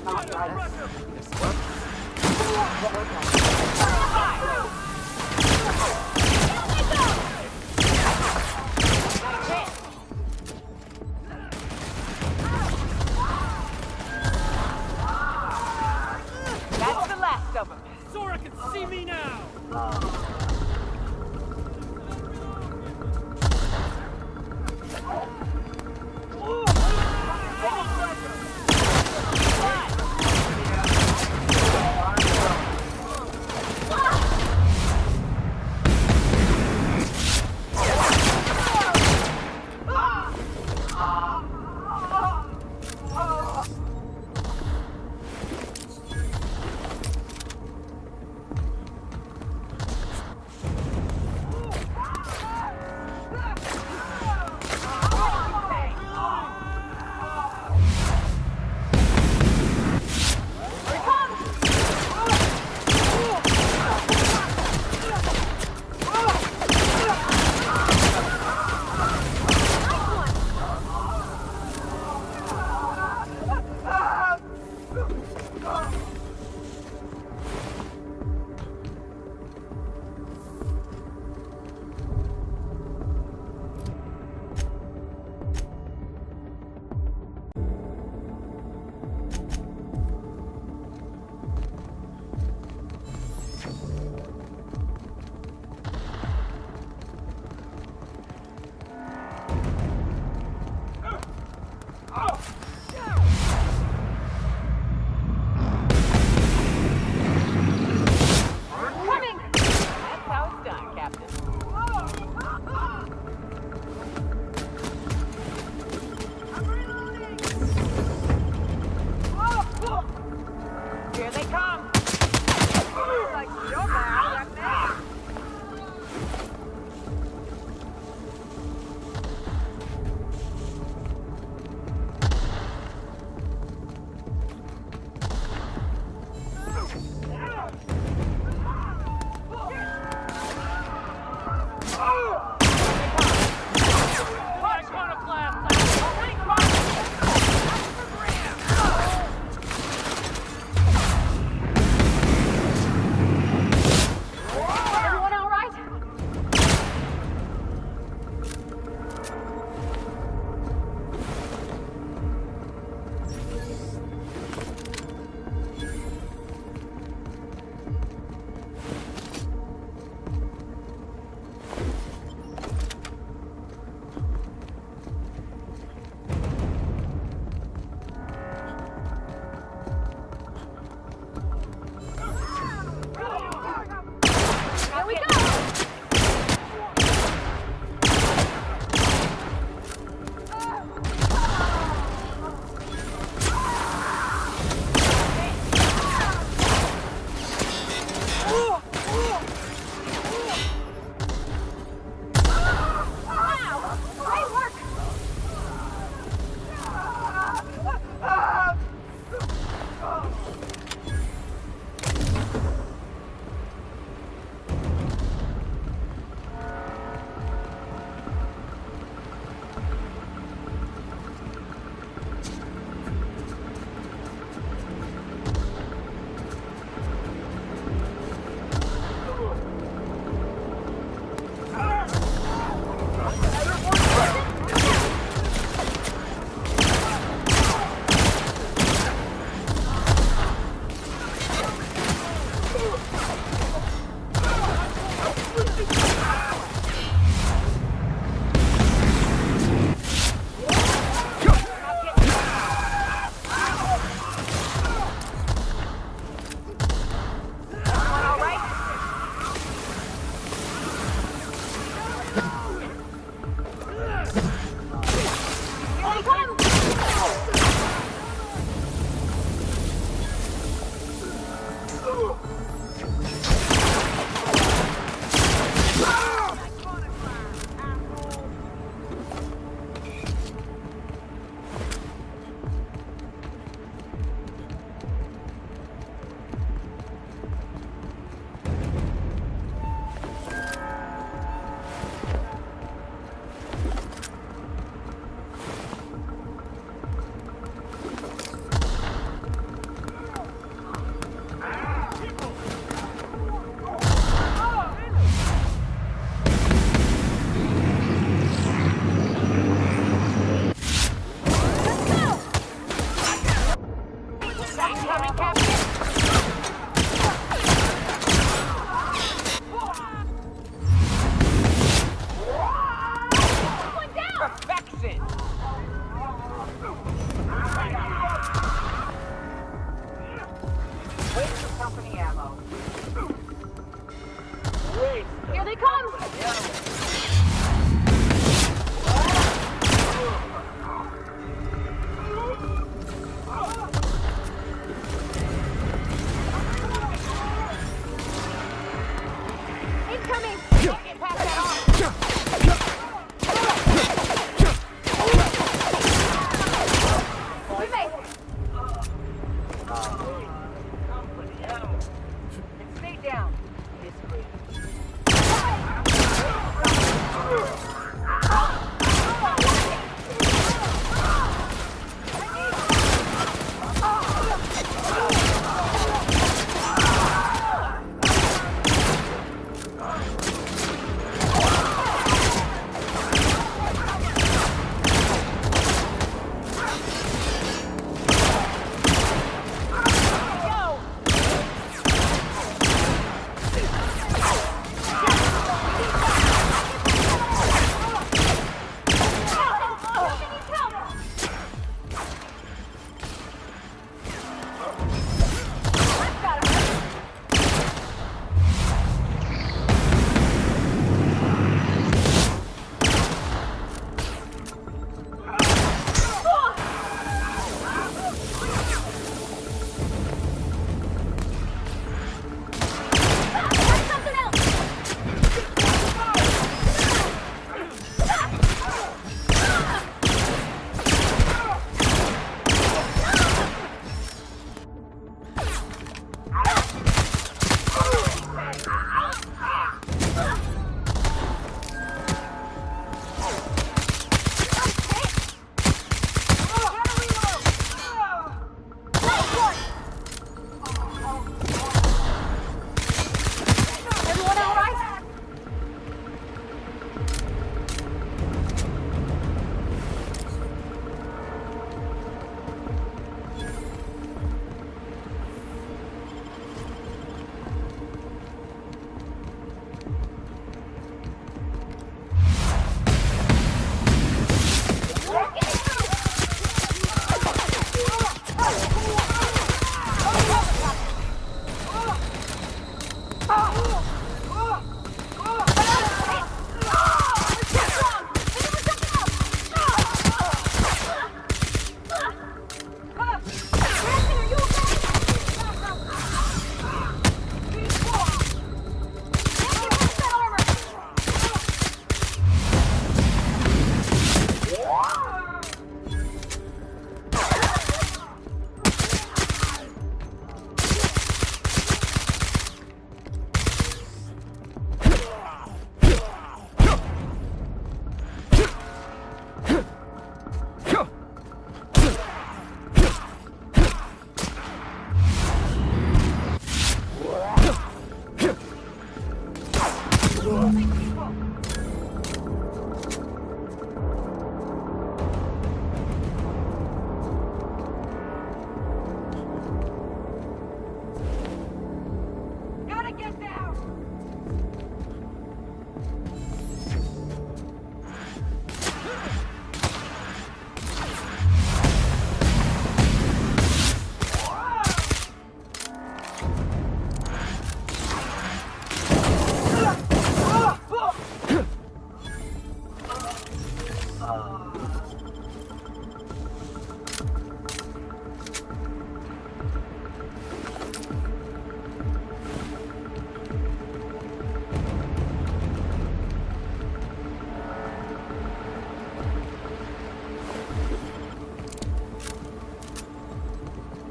That's the last of them. Sora can see me now!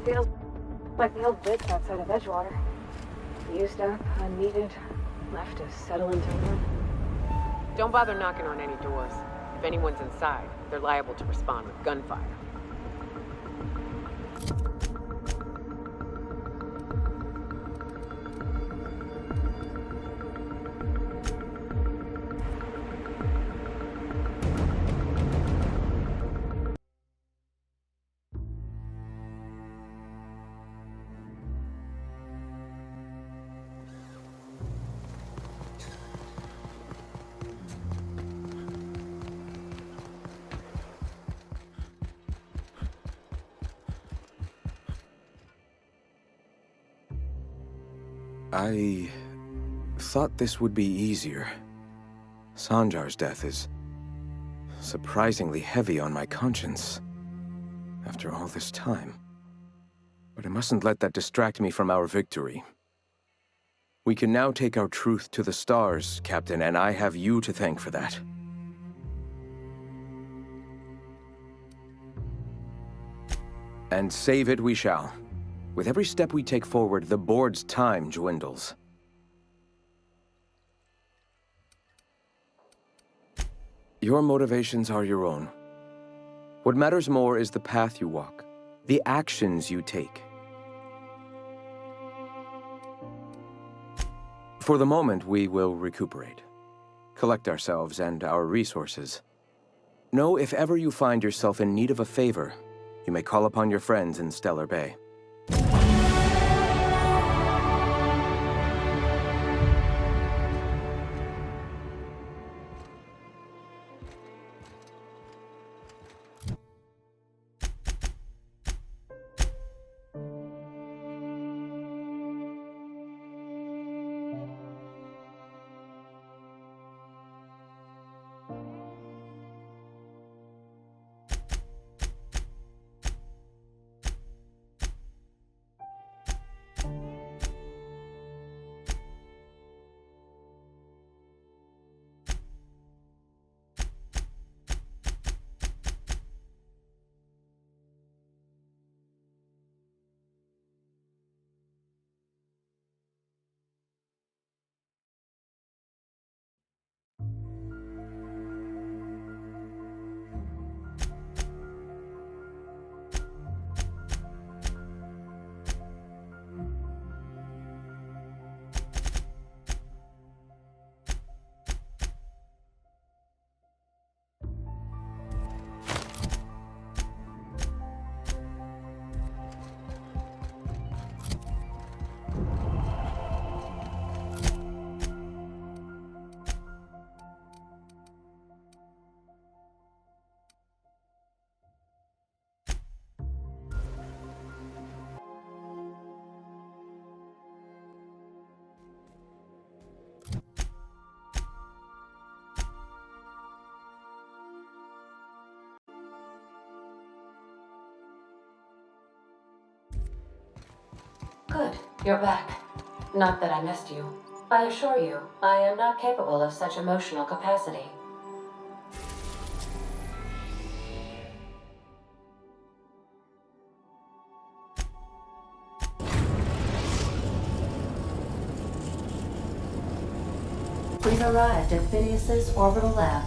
Feels like the old bits outside of Edgewater. Used up, unneeded, left to settle into ruin. Don't bother knocking on any doors. If anyone's inside, they're liable to respond with gunfire. I thought this would be easier. Sanjar's death is surprisingly heavy on my conscience after all this time. But I mustn't let that distract me from our victory. We can now take our truth to the stars, Captain, and I have you to thank for that. And save it we shall. With every step we take forward, the board's time dwindles. Your motivations are your own. What matters more is the path you walk, the actions you take. For the moment, we will recuperate, collect ourselves and our resources. Know if ever you find yourself in need of a favor, you may call upon your friends in Stellar Bay. Good, you're back. Not that I missed you. I assure you, I am not capable of such emotional capacity. We've arrived at Phineas's orbital lab.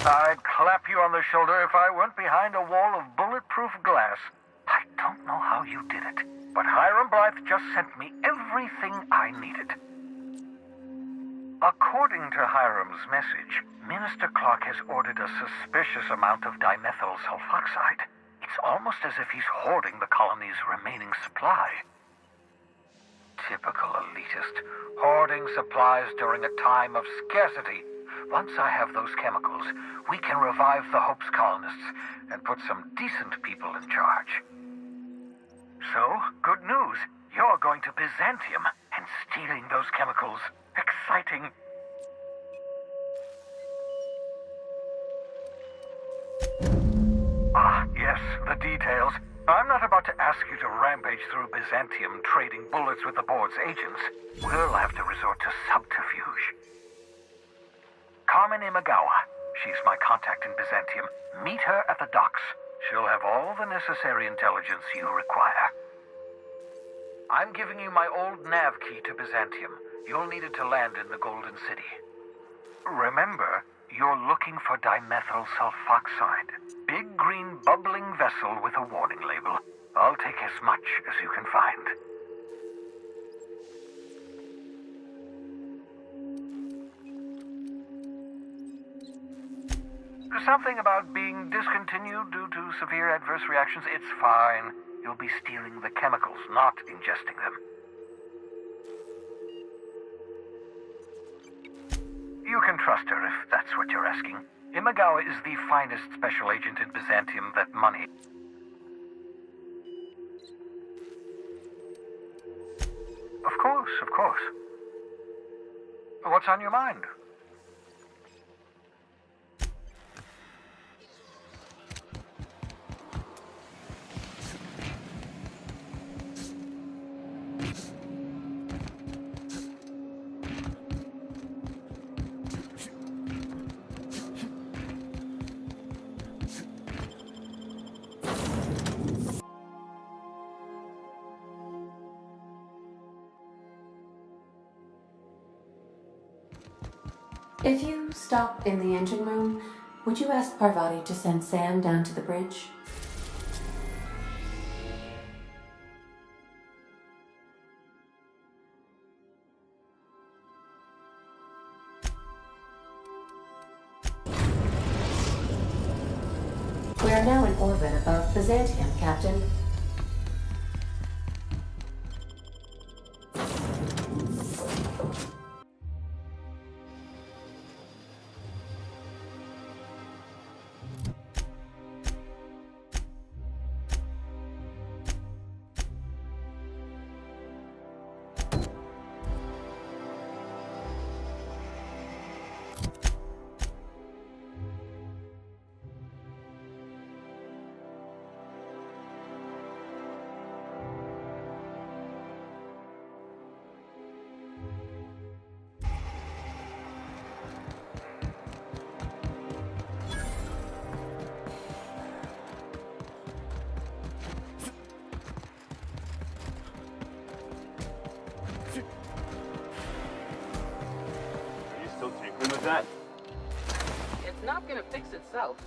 I'd clap you on the shoulder if I went behind a wall of bulletproof glass. I don't know how you did it, but Hiram Blythe just sent me everything I needed. According to Hiram's message, Minister Clark has ordered a suspicious amount of dimethyl sulfoxide. It's almost as if he's hoarding the colony's remaining supply. Typical elitist, hoarding supplies during a time of scarcity. Once I have those chemicals, we can revive the Hope's colonists and put some decent people in charge. So, good news. You're going to Byzantium and stealing those chemicals. Exciting. Ah, yes, the details. I'm not about to ask you to rampage through Byzantium trading bullets with the board's agents. We'll have to resort to subterfuge. Carmen Imagawa. She's my contact in Byzantium. Meet her at the docks. She'll have all the necessary intelligence you require. I'm giving you my old nav key to Byzantium. You'll need it to land in the Golden City. Remember, you're looking for dimethyl sulfoxide. Big green bubbling vessel with a warning label. I'll take as much as you can find. Something about being discontinued due to severe adverse reactions. It's fine. You'll be stealing the chemicals, not ingesting them. You can trust her if that's what you're asking. Imagawa is the finest special agent in Byzantium that money... Of course, of course. What's on your mind? If you stop in the engine room, would you ask Parvati to send Sam down to the bridge? We are now in orbit above Byzantium, Captain. That? It's not gonna fix itself.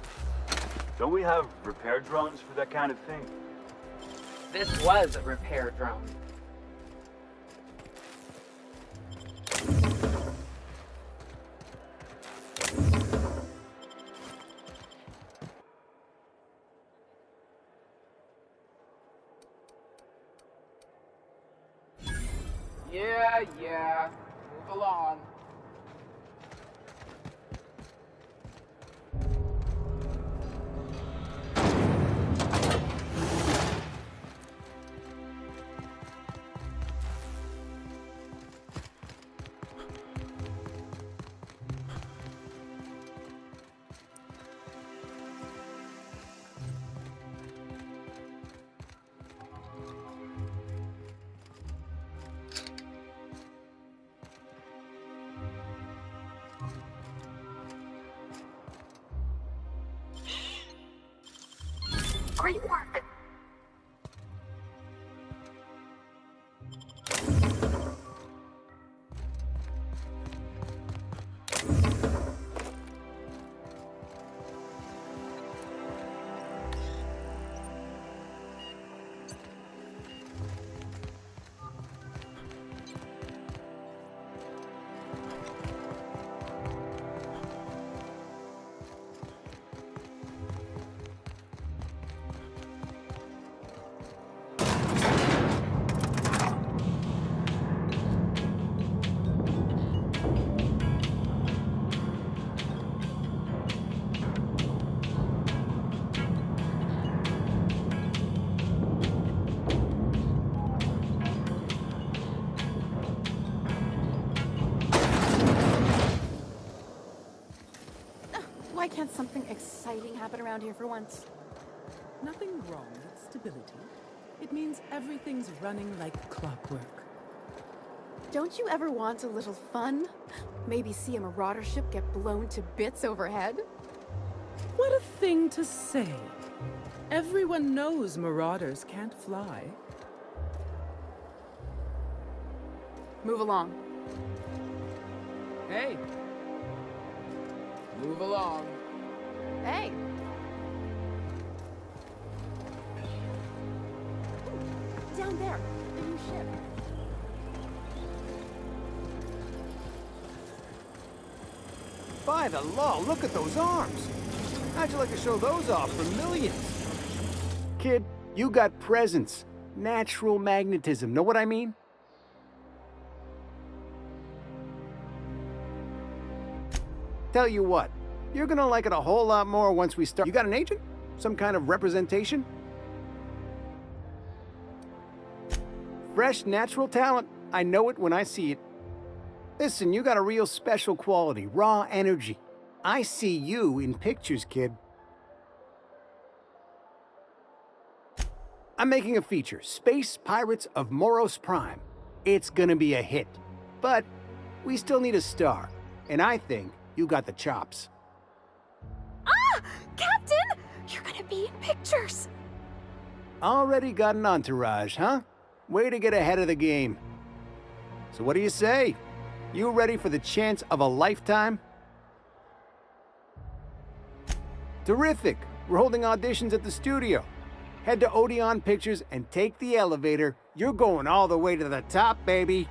Don't we have repair drones for that kind of thing? This was a repair drone. Yeah. Move along. Great work. Can't something exciting happen around here for once? Nothing wrong with stability. It means everything's running like clockwork. Don't you ever want a little fun? Maybe see a marauder ship get blown to bits overhead? What a thing to say. Everyone knows marauders can't fly. Move along. Hey. Move along. Hey! Down there, the new ship. By the law, look at those arms! How'd you like to show those off for millions? Kid, you got presence. Natural magnetism, know what I mean? Tell you what, you're gonna like it a whole lot more once we start. You got an agent? Some kind of representation? Fresh, natural talent. I know it when I see it. Listen, you got a real special quality, raw energy. I see you in pictures, kid. I'm making a feature, Space Pirates of Moros Prime. It's gonna be a hit. But we still need a star, and I think you got the chops. Ah! Captain! You're gonna be in pictures! Already got an entourage, huh? Way to get ahead of the game. So what do you say? You ready for the chance of a lifetime? Terrific! We're holding auditions at the studio. Head to Odeon Pictures and take the elevator. You're going all the way to the top, baby.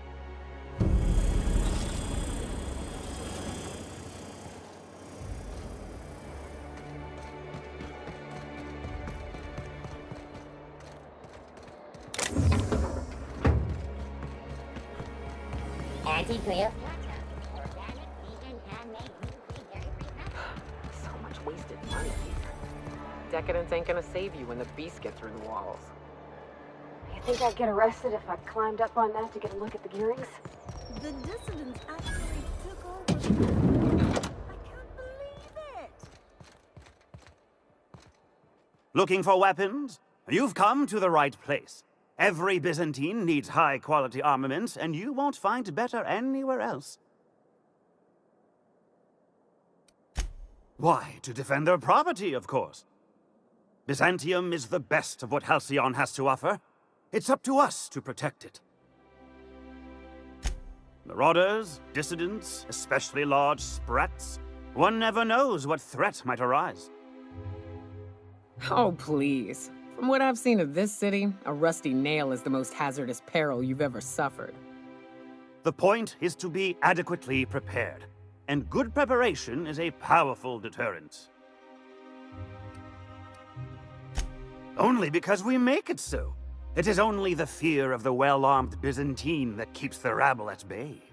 Anti-glare organic, vegan, handmade, gluten-free, dairy-free. So much wasted money here. Decadence ain't gonna save you when the beasts get through the walls. You think I'd get arrested if I climbed up on that to get a look at the gearings? The dissidents actually took over. I can't believe it! Looking for weapons? You've come to the right place. Every Byzantine needs high-quality armaments, and you won't find better anywhere else. Why, to defend their property, of course. Byzantium is the best of what Halcyon has to offer. It's up to us to protect it. Marauders, dissidents, especially large sprats. One never knows what threat might arise. Oh, please. From what I've seen of this city, a rusty nail is the most hazardous peril you've ever suffered. The point is to be adequately prepared, and good preparation is a powerful deterrent. Only because we make it so. It is only the fear of the well-armed Byzantine that keeps the rabble at bay.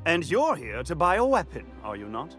And you're here to buy a weapon, are you not?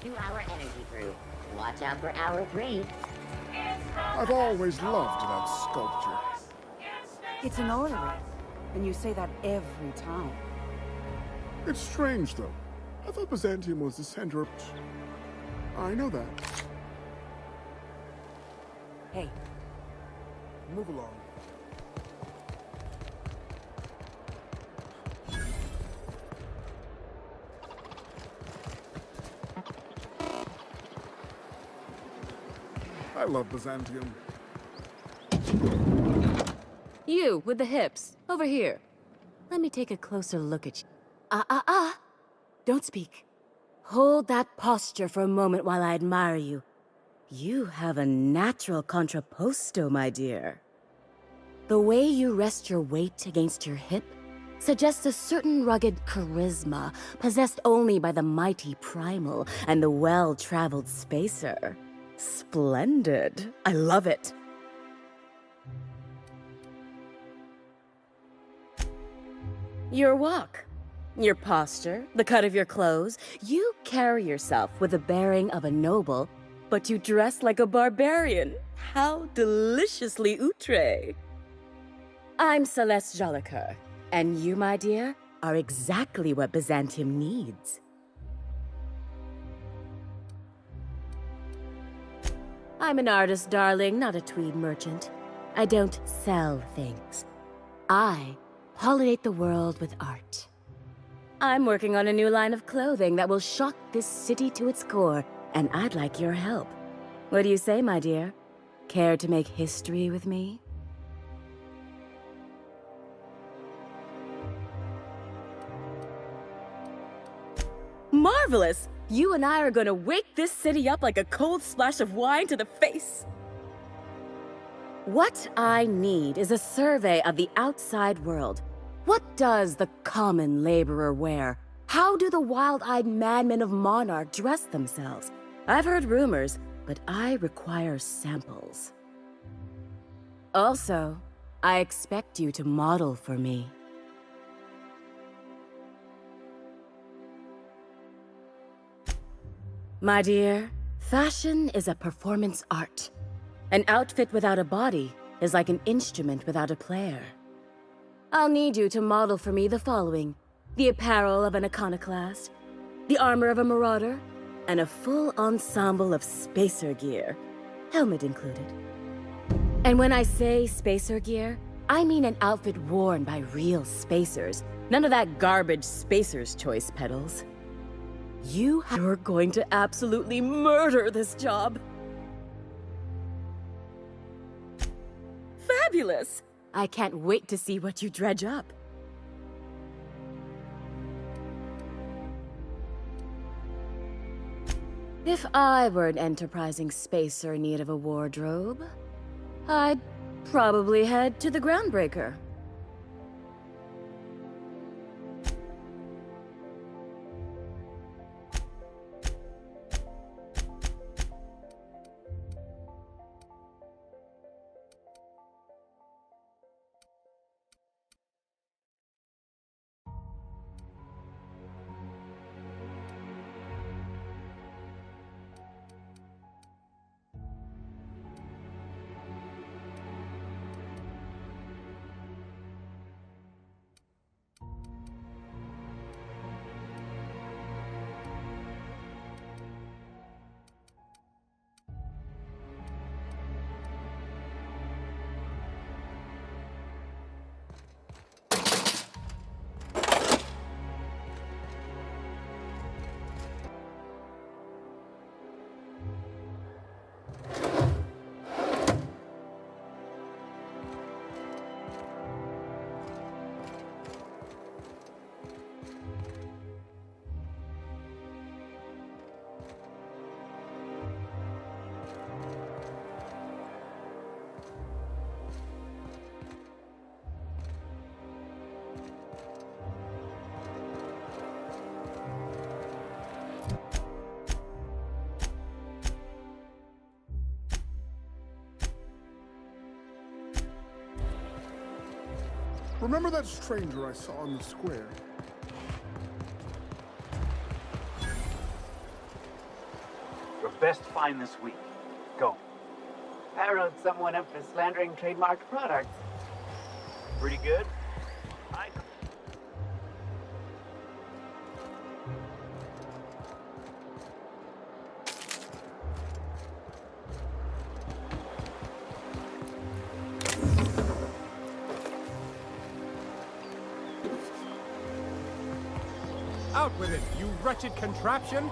into our energy group. Watch out for hour 3. I've always loved that sculpture. It's an orrery, and you say that every time. It's strange, though. I thought Byzantium was the center of... I know that. Hey. Move along. I love Byzantium. You, with the hips. Over here. Let me take a closer look at you. Don't speak. Hold that posture for a moment while I admire you. You have a natural contrapposto, my dear. The way you rest your weight against your hip suggests a certain rugged charisma possessed only by the mighty primal and the well-traveled spacer. Splendid. I love it. Your walk, your posture, the cut of your clothes, you carry yourself with the bearing of a noble, but you dress like a barbarian. How deliciously outre. I'm Celeste Jolicoeur, and you, my dear, are exactly what Byzantium needs. I'm an artist, darling, not a tweed merchant. I don't sell things. I pollinate the world with art. I'm working on a new line of clothing that will shock this city to its core, and I'd like your help. What do you say, my dear? Care to make history with me? Marvelous! You and I are gonna wake this city up like a cold splash of wine to the face. What I need is a survey of the outside world. What does the common laborer wear? How do the wild-eyed madmen of Monarch dress themselves? I've heard rumors, but I require samples. Also, I expect you to model for me. My dear, fashion is a performance art. An outfit without a body is like an instrument without a player. I'll need you to model for me the following: the apparel of an iconoclast, the armor of a marauder, and a full ensemble of spacer gear, helmet included. And when I say spacer gear, I mean an outfit worn by real spacers, none of that garbage spacer's choice pedals. You're going to absolutely murder this job. Fabulous! I can't wait to see what you dredge up. If I were an enterprising spacer in need of a wardrobe, I'd probably head to the Groundbreaker. Remember that stranger I saw in the square? best find this week. Go. I wrote someone up for slandering trademarked products. Pretty good? Out with it, you wretched contraption!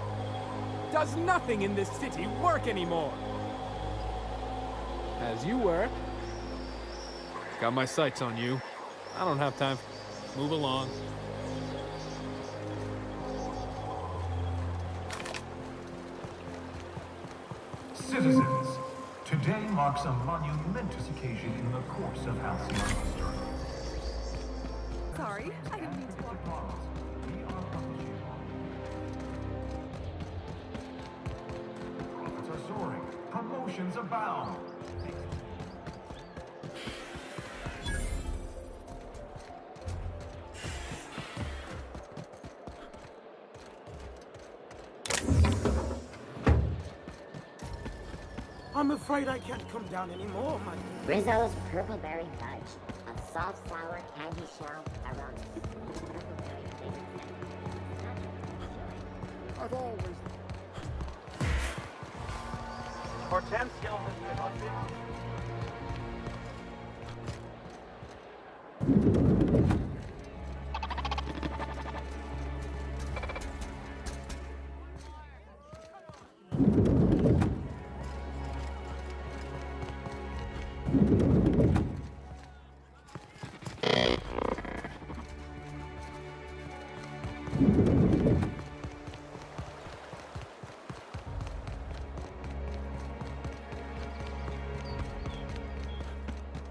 Does nothing in this city work anymore? As you were. Got my sights on you. I don't have time. Move along. Citizens, today marks a monumentous occasion in the course of Halcyon's history. Sorry, I didn't mean to walk. Profits are soaring. Promotions abound. I'm afraid I can't come down anymore, my Rizzo's Purple Berry Fudge, a soft, sour candy shell around the purple berry flavor. I've always... Hortensio has been hunted.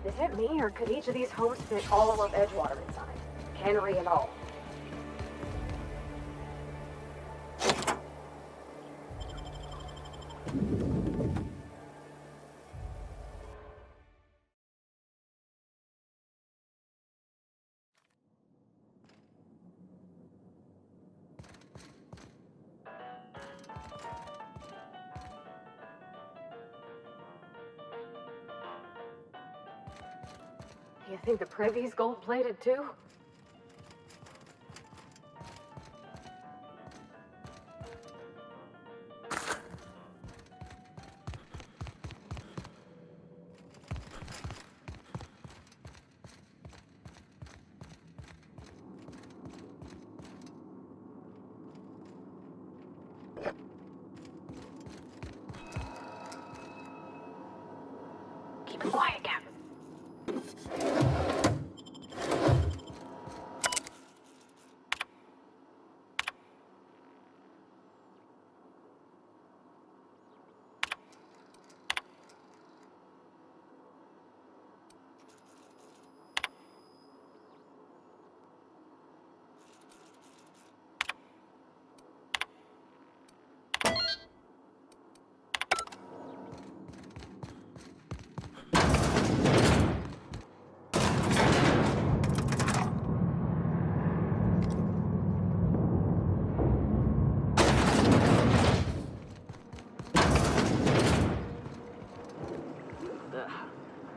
Is it me, or could each of these homes fit all of Edgewater inside? Cannery and all. You think the Privy's gold-plated too? Keep it quiet, Captain.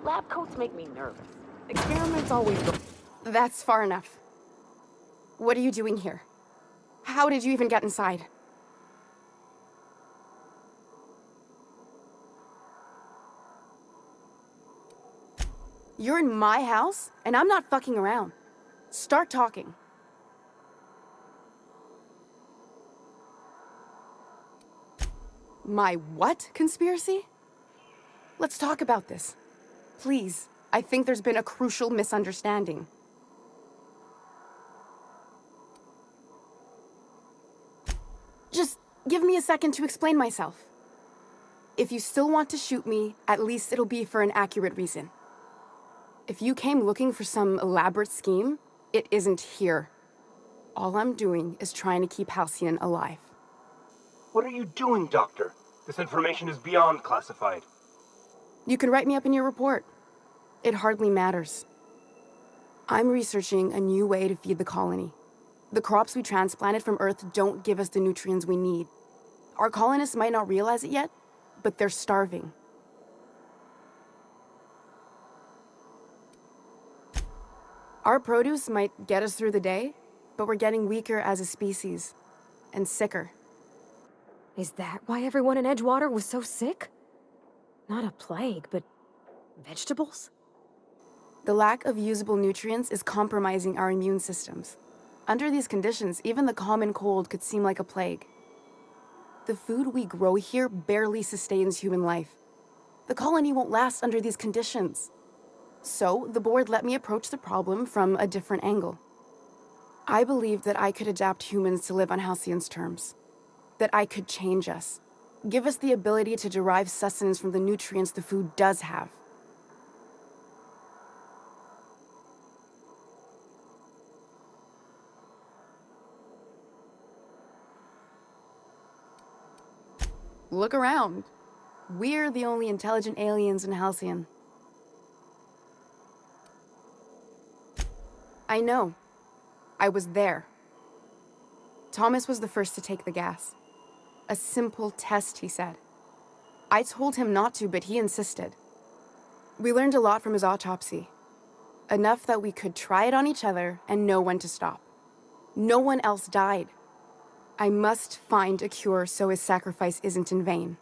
Lab coats make me nervous. Experiments always go... That's far enough. What are you doing here? How did you even get inside? You're in my house, and I'm not fucking around. Start talking. My what conspiracy? Let's talk about this. Please, I think there's been a crucial misunderstanding. Just give me a second to explain myself. If you still want to shoot me, at least it'll be for an accurate reason. If you came looking for some elaborate scheme, it isn't here. All I'm doing is trying to keep Halcyon alive. What are you doing, Doctor? This information is beyond classified. You can write me up in your report. It hardly matters. I'm researching a new way to feed the colony. The crops we transplanted from Earth don't give us the nutrients we need. Our colonists might not realize it yet, but they're starving. Our produce might get us through the day, but we're getting weaker as a species, and sicker. Is that why everyone in Edgewater was so sick? Not a plague, but vegetables? The lack of usable nutrients is compromising our immune systems. Under these conditions, even the common cold could seem like a plague. The food we grow here barely sustains human life. The colony won't last under these conditions. So, the board let me approach the problem from a different angle. I believed that I could adapt humans to live on Halcyon's terms. That I could change us. Give us the ability to derive sustenance from the nutrients the food does have. Look around. We're the only intelligent aliens in Halcyon. I know. I was there. Thomas was the first to take the gas. A simple test, he said. I told him not to, but he insisted. We learned a lot from his autopsy. Enough that we could try it on each other and know when to stop. No one else died. I must find a cure so his sacrifice isn't in vain.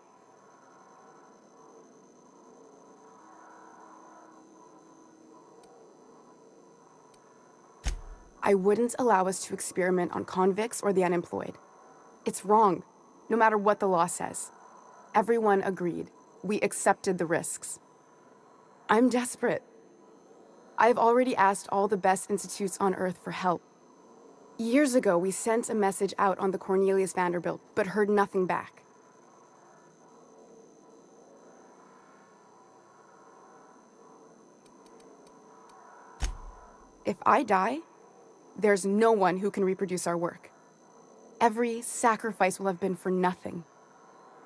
I wouldn't allow us to experiment on convicts or the unemployed. It's wrong, no matter what the law says. Everyone agreed. We accepted the risks. I'm desperate. I've already asked all the best institutes on Earth for help. Years ago, we sent a message out on the Cornelius Vanderbilt, but heard nothing back. If I die, there's no one who can reproduce our work. Every sacrifice will have been for nothing,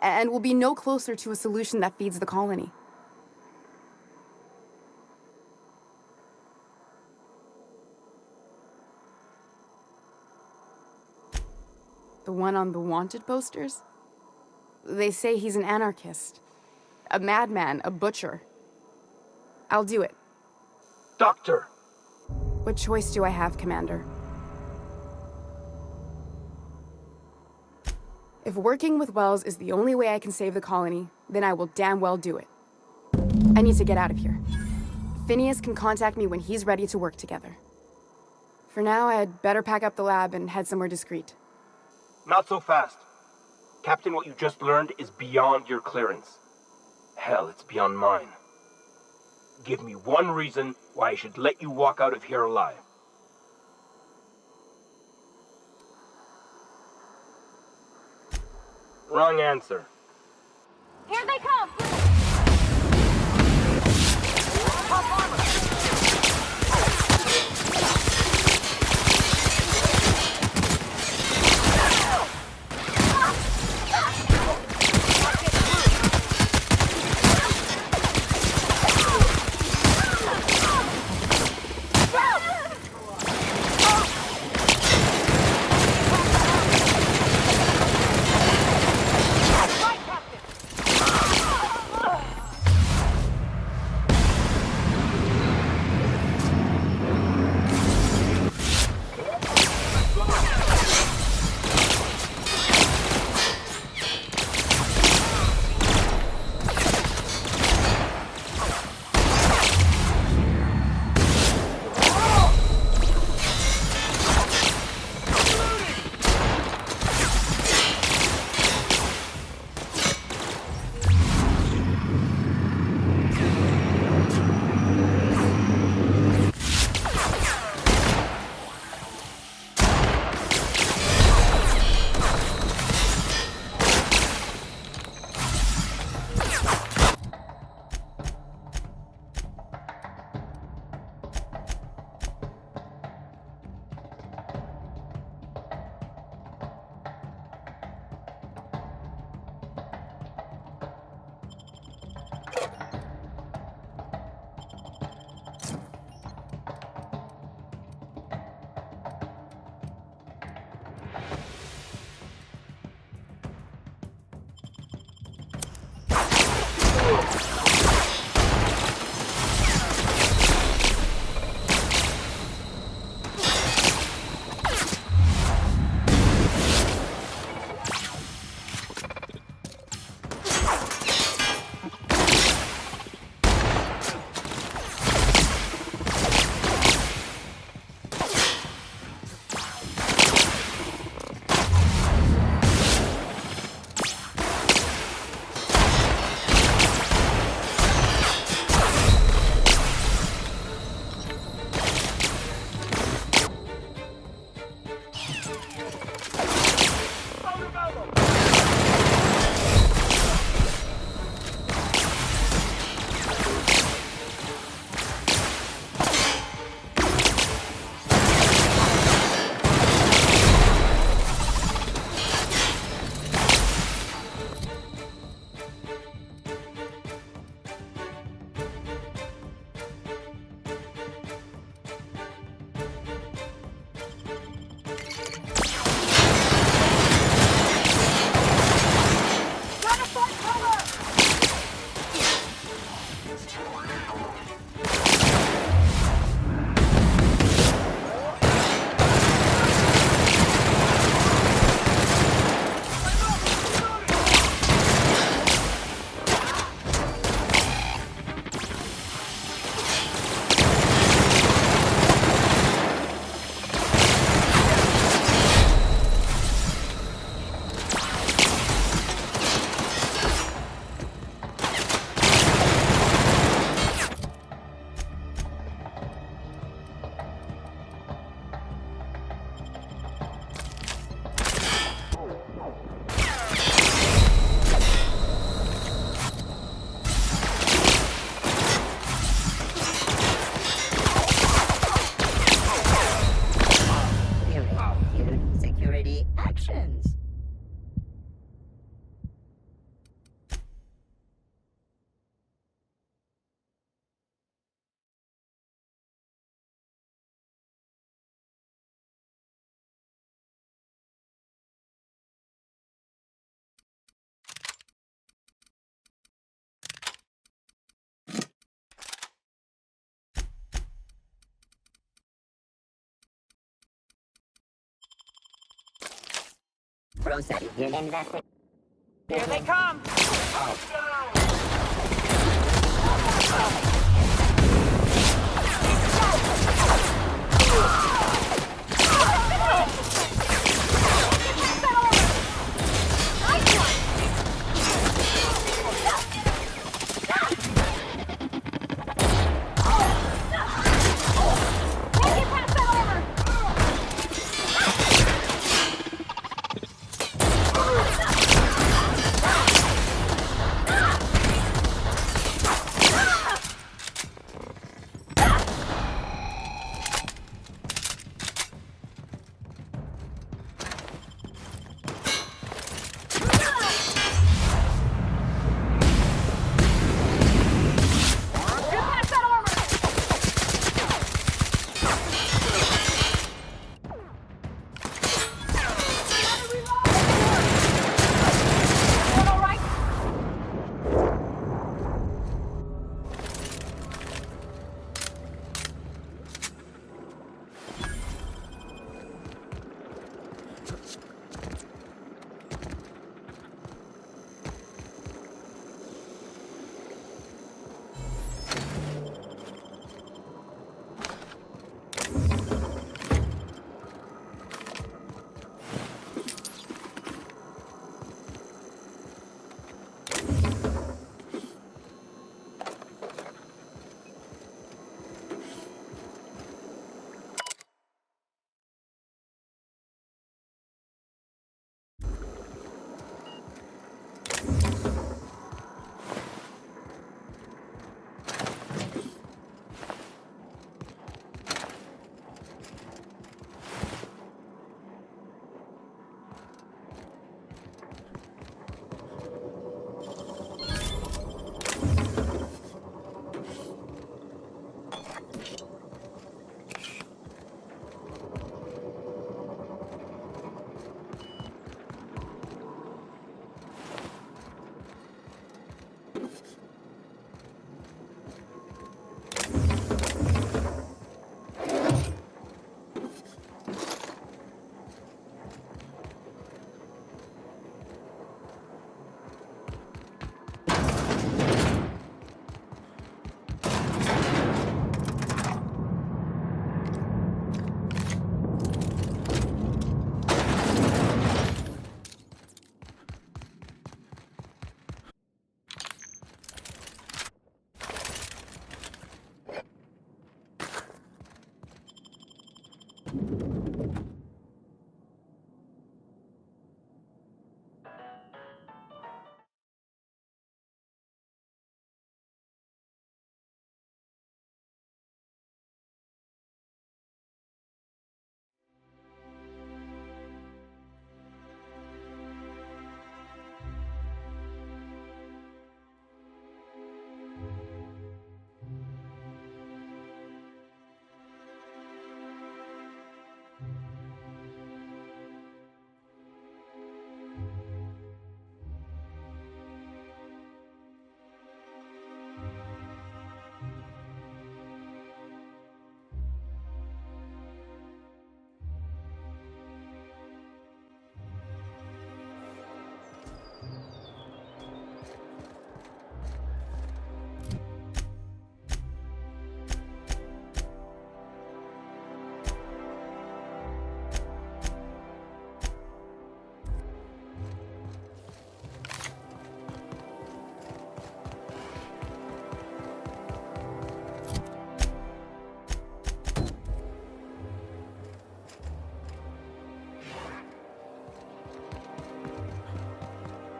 and we'll be no closer to a solution that feeds the colony. The one on the wanted posters? They say he's an anarchist, a madman, a butcher. I'll do it. Doctor! What choice do I have, Commander? If working with Wells is the only way I can save the colony, then I will damn well do it. I need to get out of here. Phineas can contact me when he's ready to work together. For now, I'd better pack up the lab and head somewhere discreet. Not so fast. Captain, what you just learned is beyond your clearance. Hell, it's beyond mine. Give me one reason why I should let you walk out of here alive. Wrong answer. Here they come! Process. You're investing. Here they come!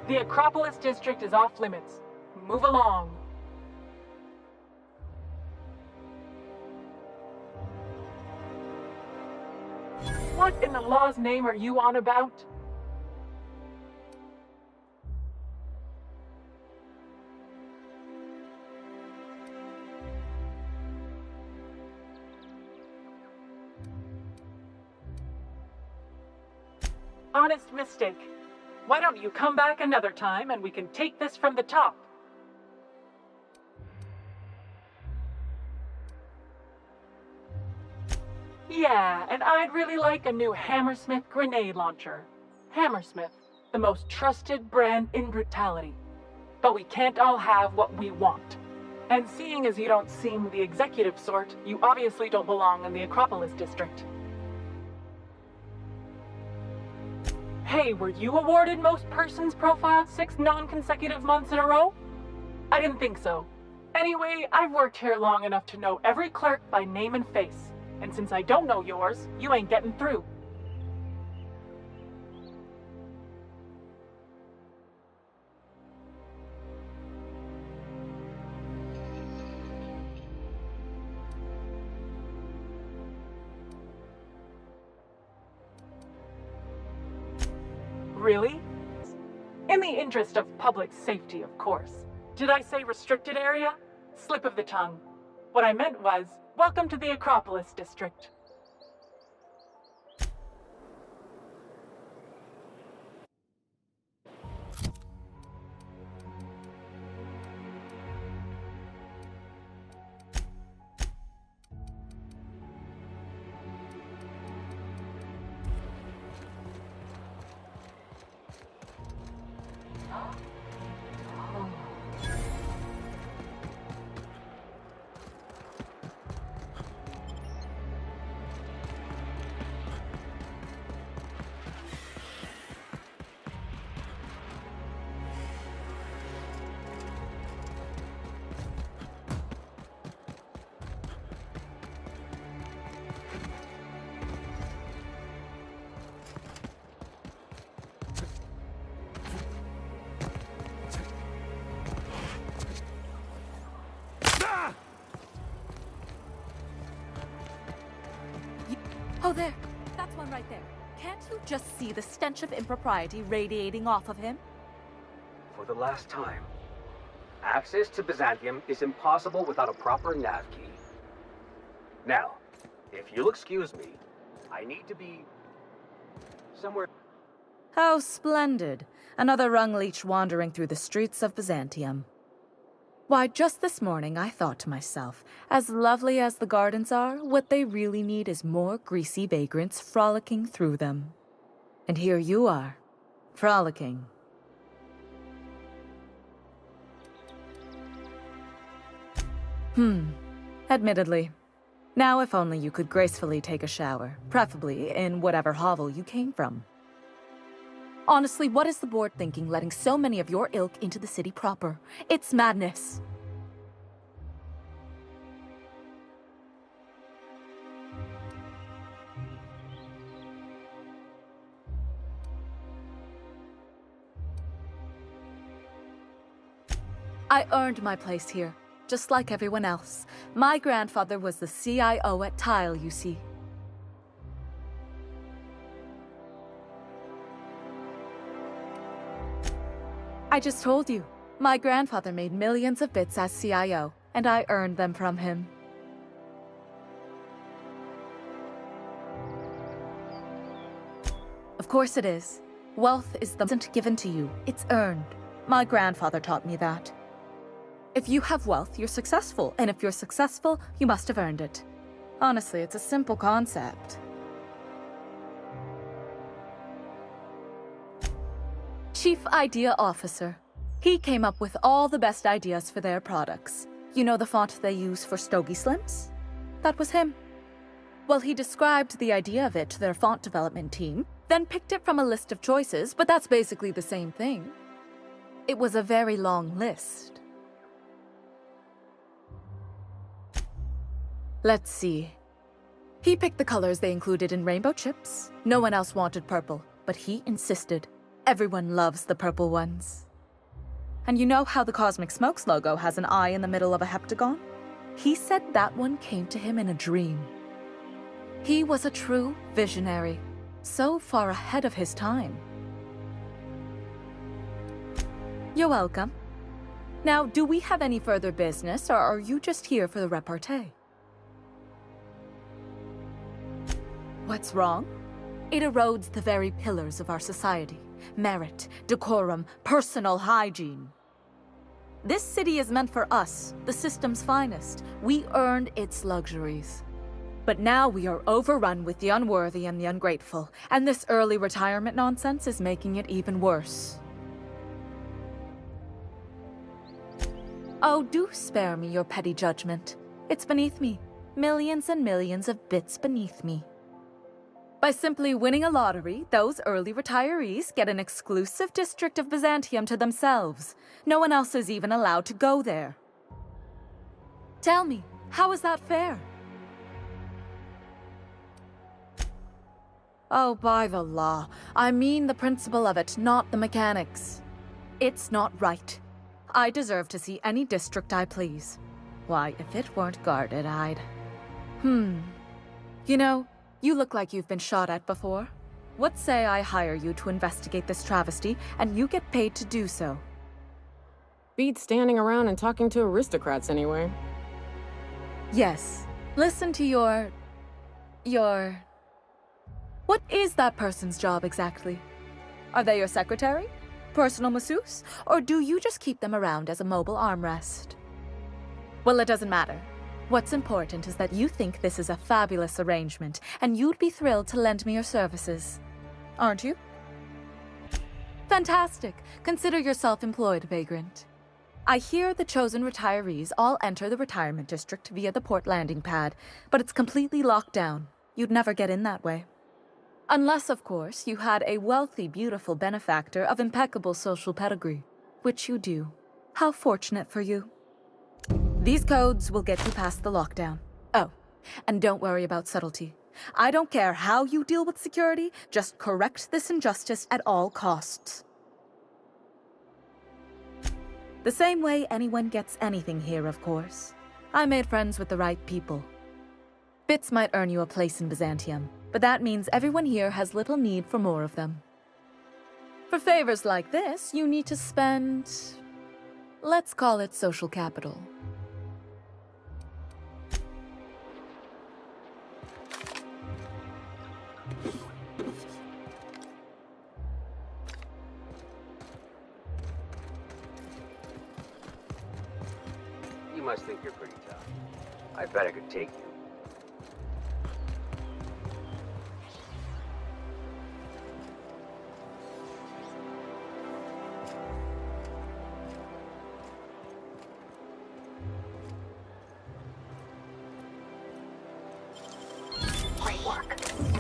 The Acropolis district is off limits. Move along. What in the law's name are you on about? Honest mistake. Why don't you come back another time and we can take this from the top? Yeah, and I'd really like a new Hammersmith grenade launcher. Hammersmith, the most trusted brand in brutality. But we can't all have what we want. And seeing as you don't seem the executive sort, you obviously don't belong in the Acropolis district. Hey, were you awarded most persons profiled 6 non-consecutive months in a row? I didn't think so. Anyway, I've worked here long enough to know every clerk by name and face. And since I don't know yours, you ain't getting through. Really? In the interest of public safety, of course. Did I say restricted area? Slip of the tongue. What I meant was, welcome to the Acropolis district. Oh, there. That's one right there. Can't you just see the stench of impropriety radiating off of him? For the last time, access to Byzantium is impossible without a proper nav key. Now, if you'll excuse me, I need to be somewhere. How splendid. Another rung leech wandering through the streets of Byzantium. Why, just this morning I thought to myself, as lovely as the gardens are, what they really need is more greasy vagrants frolicking through them. And here you are, frolicking. Admittedly. Now if only you could gracefully take a shower, preferably in whatever hovel you came from. Honestly, what is the board thinking letting so many of your ilk into the city proper? It's madness. I earned my place here, just like everyone else. My grandfather was the CIO at Tile, you see. I just told you. My grandfather made millions of bits as CIO, and I earned them from him. Of course it is. Wealth isn't given to you, it's earned. My grandfather taught me that. If you have wealth, you're successful, and if you're successful, you must have earned it. Honestly, it's a simple concept. Chief Idea Officer. He came up with all the best ideas for their products. You know the font they use for Stogie Slims? That was him. Well, he described the idea of it to their font development team, then picked it from a list of choices, but that's basically the same thing. It was a very long list. Let's see. He picked the colors they included in rainbow chips. No one else wanted purple, but he insisted. Everyone loves the purple ones. And you know how the Cosmic Smokes logo has an eye in the middle of a heptagon? He said that one came to him in a dream. He was a true visionary, so far ahead of his time. You're welcome. Now, do we have any further business, or are you just here for the repartee? What's wrong? It erodes the very pillars of our society. Merit, decorum, personal hygiene. This city is meant for us, the system's finest. We earned its luxuries. But now we are overrun with the unworthy and the ungrateful, and this early retirement nonsense is making it even worse. Oh, do spare me your petty judgment. It's beneath me. Millions and millions of bits beneath me. By simply winning a lottery, those early retirees get an exclusive district of Byzantium to themselves. No one else is even allowed to go there. Tell me, how is that fair? Oh, by the law. I mean the principle of it, not the mechanics. It's not right. I deserve to see any district I please. Why, if it weren't guarded, I'd... You know, you look like you've been shot at before. What say I hire you to investigate this travesty, and you get paid to do so? Beats standing around and talking to aristocrats anyway. Yes. Listen to your... What is that person's job exactly? Are they your secretary? Personal masseuse? Or do you just keep them around as a mobile armrest? Well, it doesn't matter. What's important is that you think this is a fabulous arrangement, and you'd be thrilled to lend me your services. Aren't you? Fantastic. Consider yourself employed, vagrant. I hear the chosen retirees all enter the retirement district via the port landing pad, but it's completely locked down. You'd never get in that way. Unless, of course, you had a wealthy, beautiful benefactor of impeccable social pedigree, which you do. How fortunate for you. These codes will get you past the lockdown. Oh, and don't worry about subtlety. I don't care how you deal with security, just correct this injustice at all costs. The same way anyone gets anything here, of course. I made friends with the right people. Bits might earn you a place in Byzantium, but that means everyone here has little need for more of them. For favors like this, you need to spend... let's call it social capital. You must think you're pretty tough. I bet I could take you. Great work.